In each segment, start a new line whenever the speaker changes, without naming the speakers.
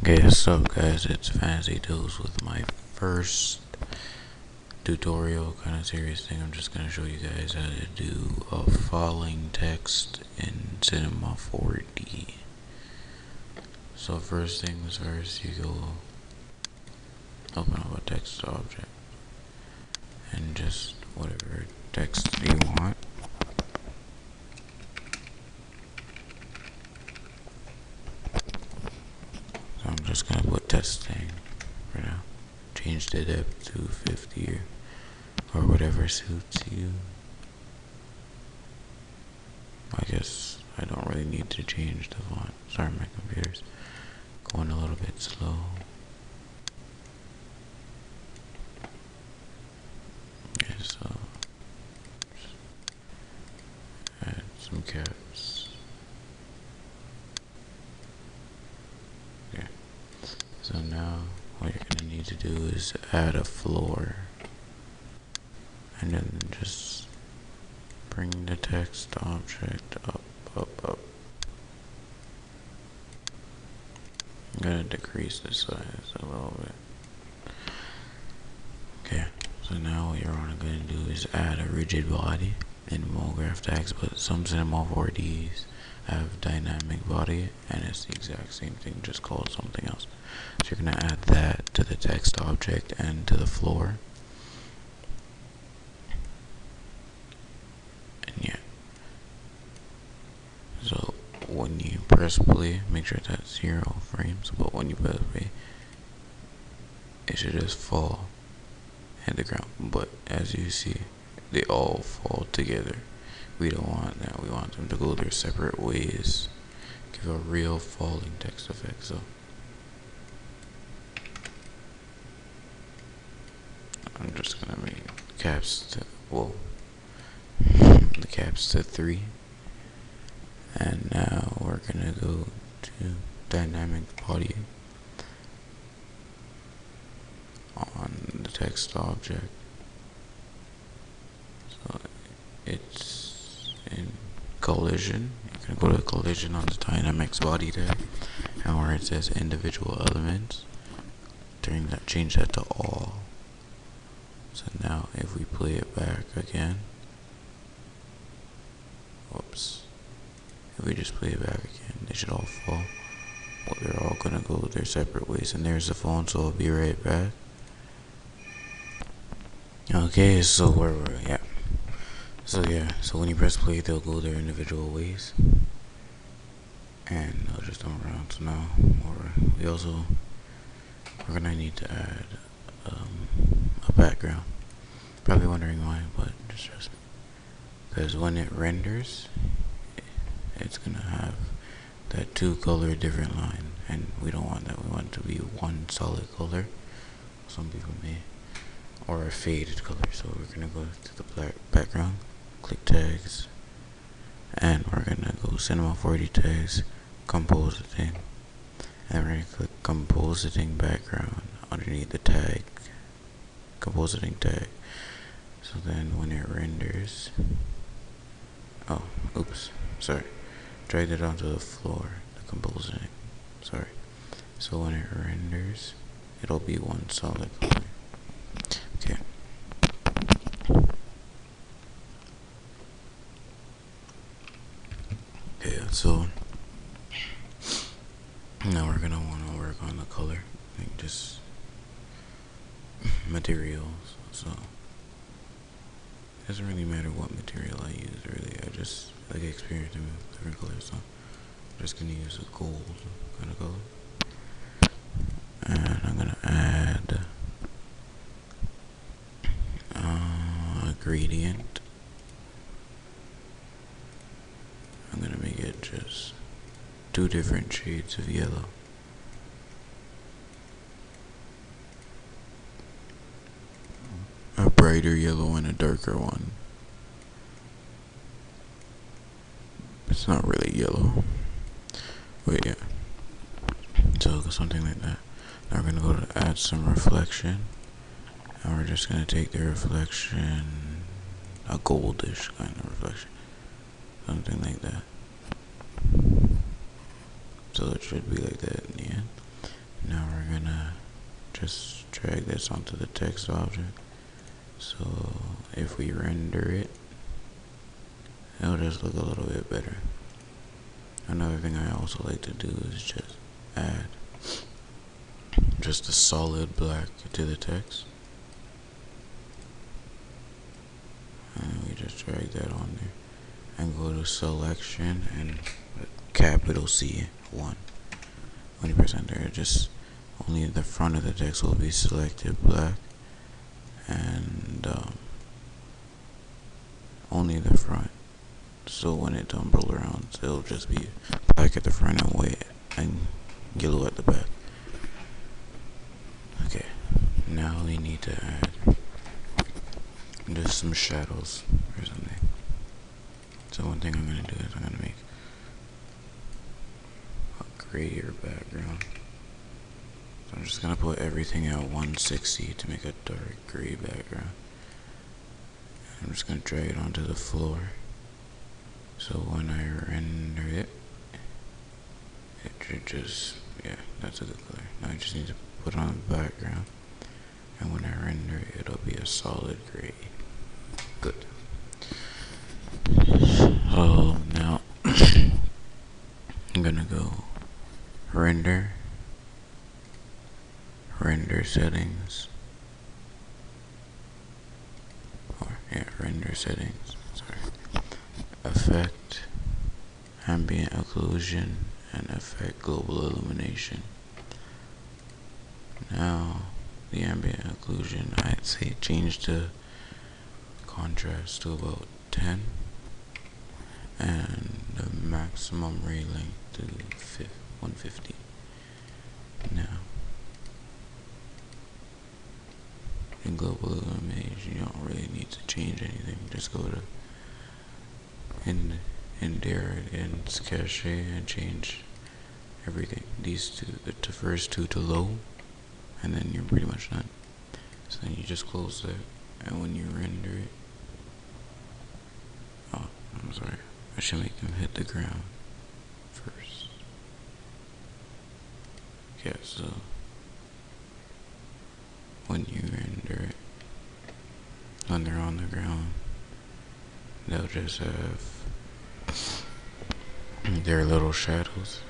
Okay, what's up guys, it's Fantasy Tools with my first tutorial kind of serious thing. I'm just going to show you guys how to do a falling text in Cinema 4D. So first things first, you go open up a text object and just whatever text you want. So I'm just going to put testing for now. Change the depth to 50 or whatever suits you. I guess I don't really need to change the font. Sorry, my computer's going a little bit slow. Okay, so just add some caps. Okay, so now what you're gonna need to do is add a floor, and then just bring the text object up. I'm gonna decrease the size a little bit. Okay, so now what you're gonna do is add a rigid body in MoGraph tags, but some Cinema 4Ds have dynamic body, and it's the exact same thing, just called something else. So you're gonna add that to the text object and to the floor. And yeah. So when you press play, make sure that's 0 frames, but when you press play, it should just fall at the ground. But as you see, they all fall together. We don't want that. We want them to go their separate ways. Give a real falling text effect. So I'm just gonna make caps to, the caps to 3. And now we're gonna go to dynamic body on the text object. So it's in collision. You're gonna go to collision on the dynamics body tag, and where it says individual elements, change that to all. So now if we play it back again, if we just play it back again, they should all fall. Well, they're all gonna go their separate ways. And there's the phone, so I'll be right back. Okay, so where were we? Yeah. So when you press play, they'll go their individual ways, and they'll just turn around. So now, we're gonna need to add a background. Probably wondering why, but just trust me. Because when it renders, it's gonna have that 2-color different line, and we don't want that. We want it to be one solid color. Some people may, or a faded color. So we're gonna go to the background, click tags, and we're gonna go Cinema 4D tags, compositing, and we're gonna click compositing background underneath the tag, compositing tag. So then when it renders, dragged it onto the floor, the compositing, so when it renders, it'll be one solid color. Okay. Okay, so now we're gonna want to work on the color, like just materials. So it doesn't really matter what material I use, really. I just like experimenting with different colors, so I'm just gonna use a gold kind of color, and I'm gonna add a gradient. I'm gonna make it just 2 different shades of yellow. A brighter yellow and a darker one. It's not really yellow, but yeah. So something like that. Now we're gonna go to add some reflection, and we're just gonna take the reflection, a goldish kind of reflection, something like that. So it should be like that in the end. Now we're gonna just drag this onto the text object. So if we render it, it'll just look a little bit better. Another thing I also like to do is just add just a solid black to the text. And we just drag that on there and go to selection and capital C 1. When you press enter, just only the front of the text will be selected black, and only the front. So when it tumbles around, it'll just be black at the front and white and yellow at the back. Okay, now we need to add just some shadows or something. So one thing I'm gonna do is I'm gonna make a grayer background. So I'm just gonna put everything at 160 to make a dark gray background. I'm just gonna drag it onto the floor. So when I render it, it should just, yeah, that's a good color. Now I just need to put on the background, and when I render it, it'll be a solid gray. Good. So now I'm gonna go render settings, render settings, sorry, effect, ambient occlusion, and effect global illumination. Now the ambient occlusion, I'd say change the contrast to about 10 and the maximum ray length to 150. Now in global illumination, you don't really need to change anything. Just go to indirect and cache and change everything. These two, the first two to low, and then you're pretty much done. So then you just close that, and when you render it, oh, I'm sorry, I should make them hit the ground first. Yeah, so when you render it, when they're on the ground, they'll just have their little shadows.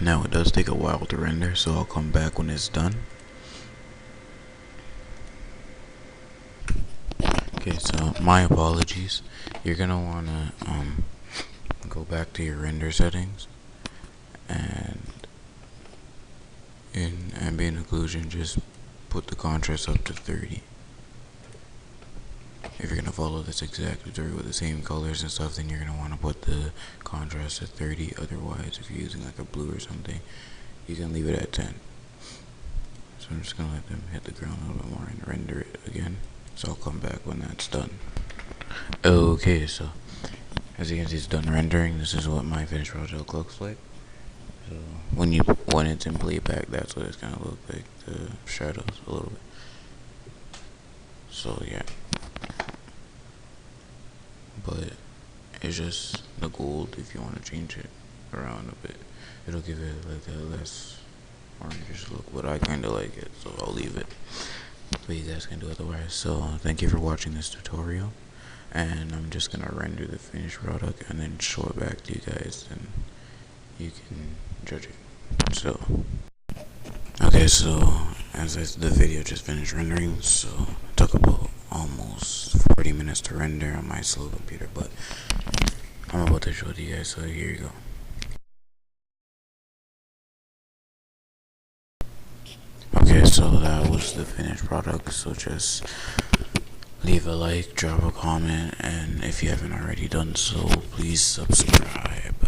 Now it does take a while to render, so I'll come back when it's done. Okay, so my apologies. You're gonna wanna go back to your render settings, and in ambient occlusion just put the contrast up to 30. If you're gonna follow this exactly through with the same colors and stuff, then you're gonna want to put the contrast at 30. Otherwise, if you're using like a blue or something, you can leave it at 10. So I'm just gonna let them hit the ground a little bit more and render it again. So I'll come back when that's done. Okay, so as you can see, it's done rendering. This is what my finished project looks like. So when it's in playback, that's what it's gonna look like. The shadows a little bit. So yeah. But it's just the gold. If you want to change it around a bit, it'll give it like a less orangish look, but I kind of like it, so I'll leave it. But you guys can do otherwise. So thank you for watching this tutorial, and I'm just gonna render the finished product and then show it back to you guys, and you can judge it. So okay, so the video just finished rendering, so it took about almost 40 minutes to render on my slow computer, but I'm about to show it to you guys, so here you go. Okay, so that was the finished product. So just leave a like, drop a comment, and if you haven't already done so, please subscribe.